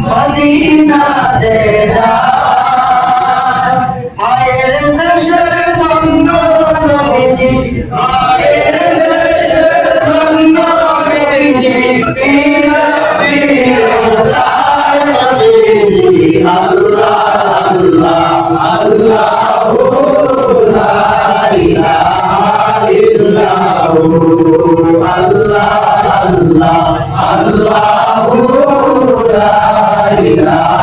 Medina দে মায়ের দেশের জন্য নবীজি মায়ের দেশের জন্য নবীজি পীর পীর চার নবীজি আল্লাহ আল্লাহ আল্লাহু লা ইলাহা ইল্লাহু আল্লাহ আল্লাহ আল্লাহু লা ইলাহা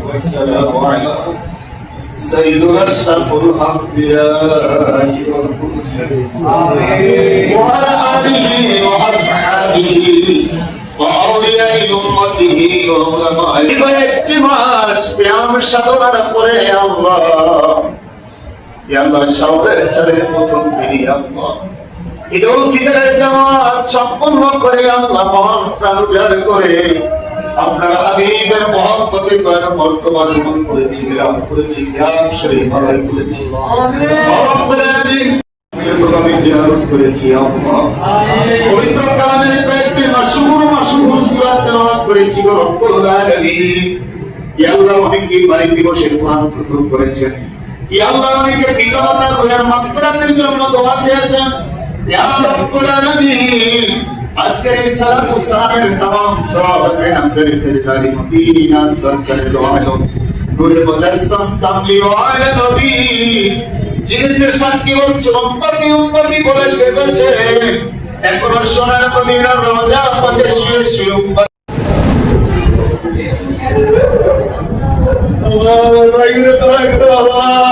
والسلام على سيدنا أشرف الأنبياء والمرسلين وعلى آله وأصحابه وأولياء أمته وعلمائه اجتماع قيام সাধনার পরে আল্লাহ ইয়া আল্লাহ শাওনের চারের প্রথম দিনই আল্লাহ ঈদুল ফিতরের জামাত সম্পূর্ণ করে আল্লাহ মহান প্রাণ উজাড় করে আপনার হাবিবের মহব্বতে করে বর্তমান জীবন করেছি বিরাম করেছি জ্ঞান শরীর ভালাই করেছি আমি জিয়ারত করেছি আল্লাহ পবিত্র কালামের কয়েকটি মাসহুর সূরা তেলাওয়াত করেছি গো রব্বুল আলামিন ইয়া আল্লাহ অনেকে বাড়ি দিবসে কোরআন খতম করেছেন ইয়া আল্লাহ অনেকে পিতামাতার রোহের মাগফিরাতের জন্য দোয়া চেয়েছেন ইয়া রব্বুল আলামিন আজকের এই সালাত ও সালামের तमाम সাহাবায়ে আমাদের তেজারি মদিনা সরকার দোয়ালো নূরে মুজাসসাম কামলি ওয়ালা নবী জিনের সাক্ষী হচ্ছে উম্মতি বলে গেছে এখনো সোনার মদিনার রওজা পাকে শুয়ে শুয়ে উম্মত আল্লাহ রাইনে দোয়া করো আল্লাহ